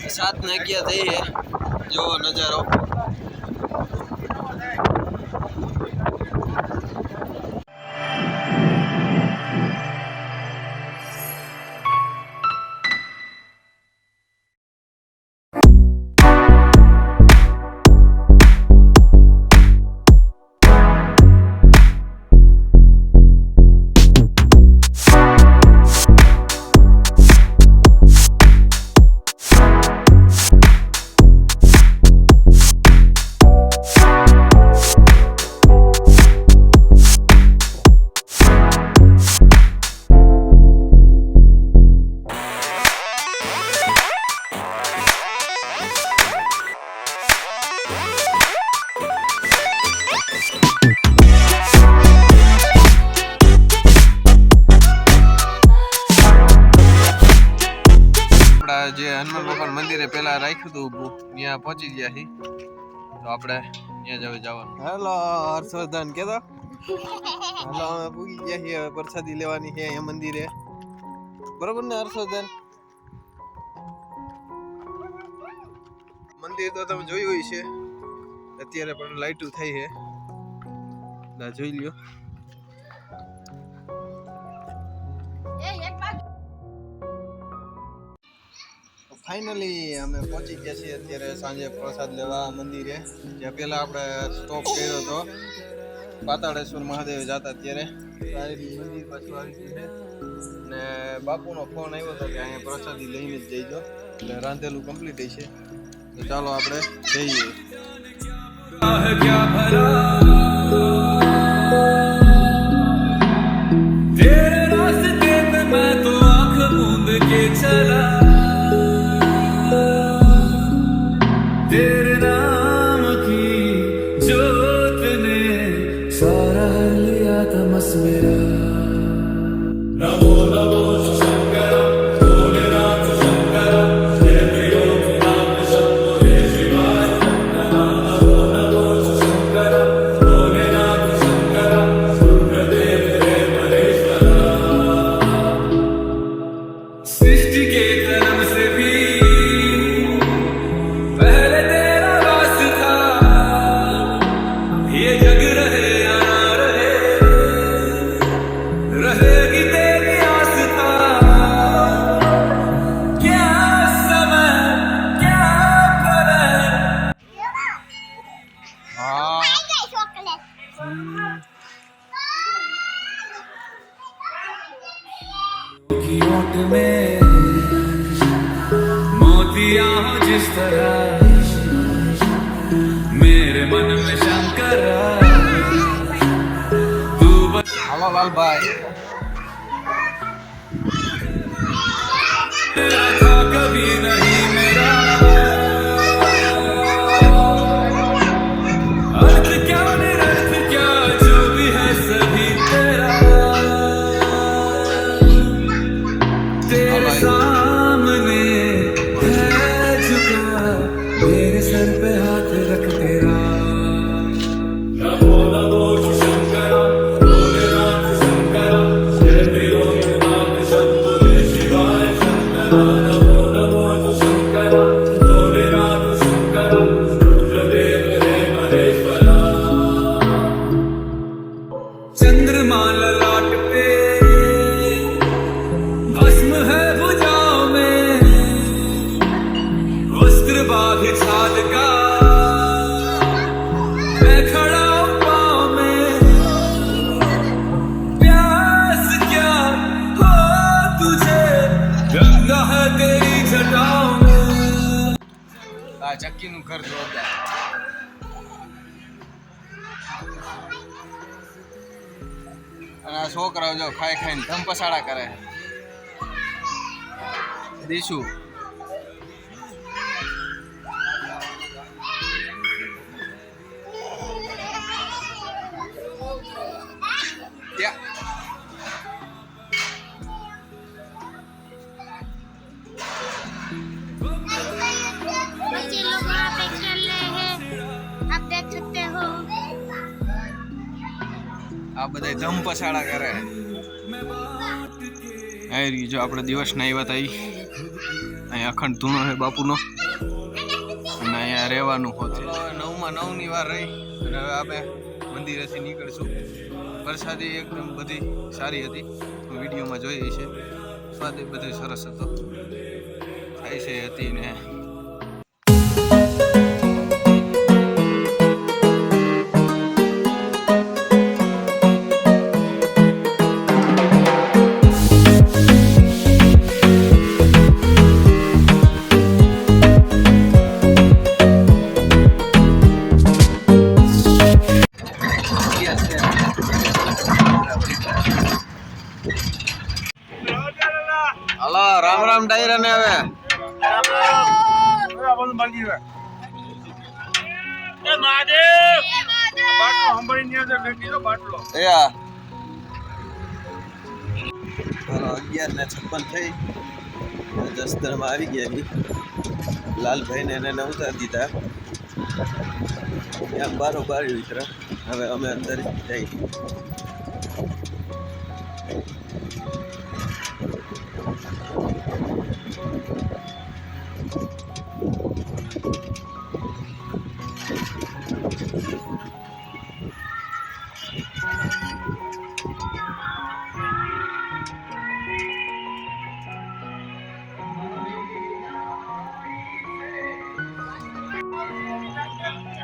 7 ને 11 થઈ છે જો નજારો જે હનુમાન ભગવાન મંદિરે પેલા રાખ્યું હતું ઊભું ત્યાં પહોંચી ગયા છીએ તો આપણે ત્યાં જવાનું. હેલો હર્ષવર્ધન કેતો હેલો અમે પૂગી ગયા છીએ હવે પ્રસાદી લેવાની છે અહીંયા મંદિરે બરોબર ને હર્ષવર્ધન? મંદિર તો તમે જોયું હોય છે અત્યારે પણ લાઈટું થઈ છે જોઈ લ્યો. ફાઇનલી અમે પહોંચી ગયા છીએ અત્યારે સાંજે પ્રસાદ લેવા મંદિરે જ્યાં પહેલા આપણે સ્ટોપ કર્યો હતો પાતાળેશ્વર મહાદેવ જતા ત્યારે મંદિર પાછું આવી ગયું છે ને બાપુનો ફોન આવ્યો હતો કે અહીંયા પ્રસાદી લઈને જ જઈજો એટલે રાંધેલું કમ્પ્લીટ છે તો ચાલો આપણે જઈએ. तेरे नाम की जोत ने सारा लिया तमस मेरा नमो नमो शंकर भोलेनाथ शंकर जय प्रियो नाम शंभो जय शिवाय नमो नमो शंकर भोलेनाथ शंकर रुद्रदेव रे महेश्वर सृष्टि के कर्म से भी ओट में मोतियां हो जिस तरह मेरे मन में शंकर तू હાલો લાલભાઈ था कभी नहीं मेरा अर्थ क्या निरर्थ क्या जो भी है सभी तेरा तेरे सामने है झुका मेरे सर पे हाथ रख तेरा नमो नमो शंकर भोलेनाथ शंकर जय प्रियो नाम शंभो जय शिवाय शंकर नमो नमो शंकर भोलेनाथ शंकर रुद्रदेव रे महेश्वर चंद्रमा ललाट पे भस्म है भुजाओं में वस्त्र बांध छाल का मैं खड़ा हूं पाँव में प्यास क्या हो तुझे गंगा है तेरी जटाओं में આ ચક્કીનું ઘર જોરદાર અને આ છોકરાઓ જો ખાઈ ખાઈને ધમ પસાડા કરે દીશુ बच्चे लोग वहाँ पे खेल रहे हैं आप देख सकते हो આ બધા ધમ પસાડા કરે આ જો આપણે દિવસ ના આવ્યા હતા અહીંયા અખંડ ધૂણો છે બાપુનો અને અહીંયા રહેવાનું હોત. 9માં 9ની વાર રહી અને હવે આપણે મંદિરેથી નીકળશું. વરસાદી એકદમ બધી સારી હતી, વિડીયોમાં જોઈએ છે. સ્વાદ એ બધું સરસ હતો, થાય છે હતી ને. હલો, રામ રામ ડાયરા ને હવે હાલો 11:56 થઈ. જસદણમાં આવી ગયા. લાલભાઈને એને ઉતારી દીધા. આમ બારોબાર ઉતરા. હવે અમે અંદર જઈ.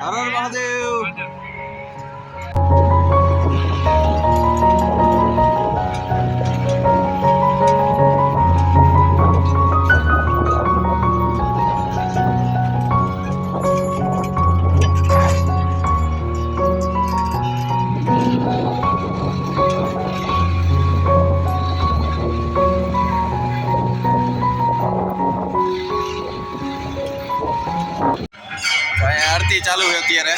હર હર મહાદેવ. આરતી ચાલુ છે અત્યારે.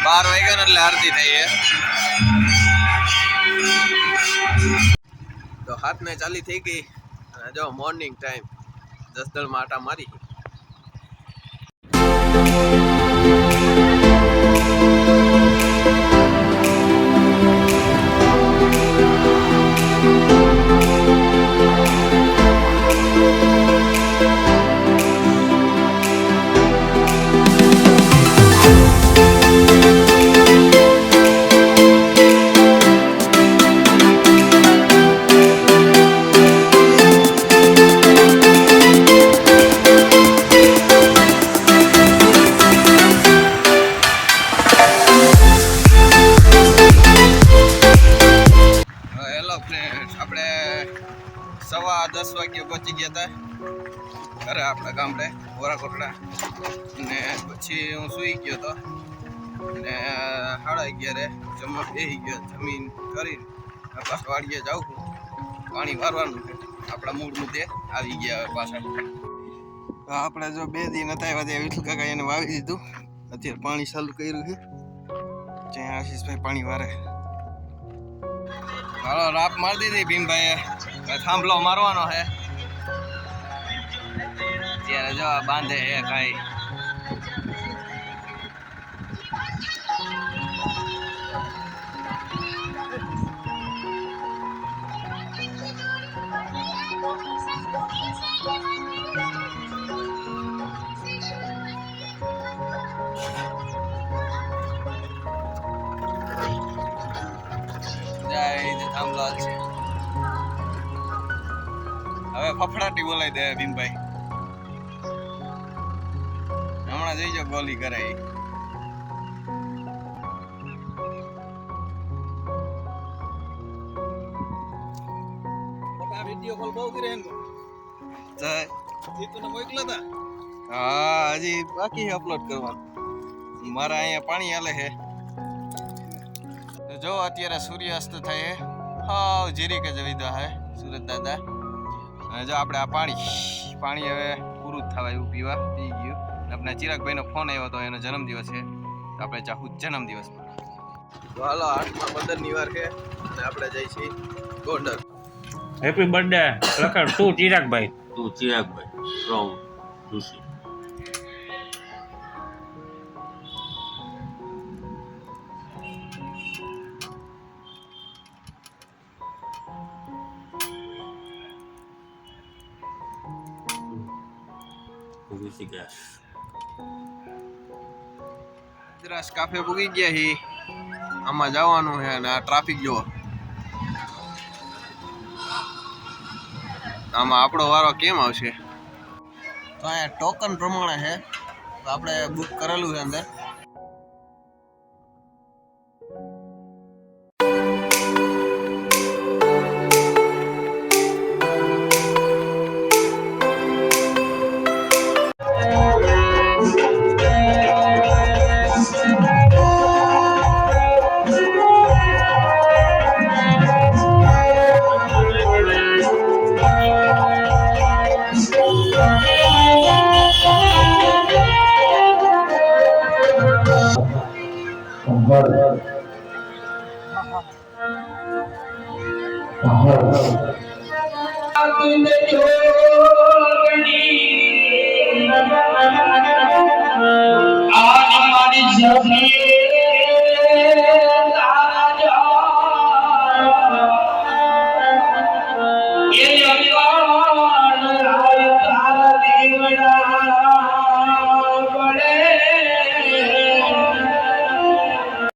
બાર વાગ્યા એટલે આરતી થઈ છે. તો 7:40 થઈ ગઈ અને જો મોર્નિંગ ટાઈમ જસદણમાં આટા મારી. આપણે 10:15 વાગે પહોંચી ગયા હતા ઘરે આપણા ગામડે વોરાકોટડા. અને પછી હું સૂઈ ગયો હતો અને 11:30 જમવા બેસી ગયો. જમીન કરીને પાછા વાડીએ જાઉં છું. પાણી વારવાનું છે. આપણા મૂળ મુદ્દે આવી ગયા પાછા. આપણે જો 2 દિન હતા એવા ત્યાં વિઠ્ઠલ કાકા એને વાવી દીધું. અત્યારે પાણી ચાલુ કર્યું છે. જ્યાં આશીષભાઈ પાણી વારે. હાલો, રાપ મારી દીધી ભીમભાઈએ. થાંભલો મારવાનો છે. ત્યારે જો બાંધે એ કાંઈ. થાંભલો છે. હવે ફફડાટી બોલાવી દે ભીમભાઈ. હમણાં જઈજો ગોલી કરે. વિડિયો કોલ બહુ કરે એમ. હા, હજી બાકી છે અપલોડ કરવાનું. મારા અહીંયા પાણી હાલે છે. જો અત્યારે સૂર્યાસ્ત થાય છે. હા, જીરી કે જવીદા હે સુરત દાદા. અને જો આપણે આ પાણી હવે પૂરું જ થવા એવું પી ગયું. આપણા ચિરાગભાઈનો ફોન આવ્યો હતો, એનો જન્મદિવસ છે. આપણે ચાહું જન્મદિવસમાં. તો હાલો 8માં 15ની વાર છે અને આપણે જઈ છીએ ગોંડલ. હેપી બર્થડે લખણ. તું ચિરાગભાઈ ફ્રોમ ઋષિ. ઋષિકેશ દ્રાસ કાફે પૂગી ગયા હી આમાં જવાનું છે અને આ ટ્રાફિક જુઓ આમાં આપણો વારો કેમ આવશે તો અહીંયા ટોકન પ્રમાણે છે તો આપણે બુક કરેલું છે અંદર आज हमारी जमीन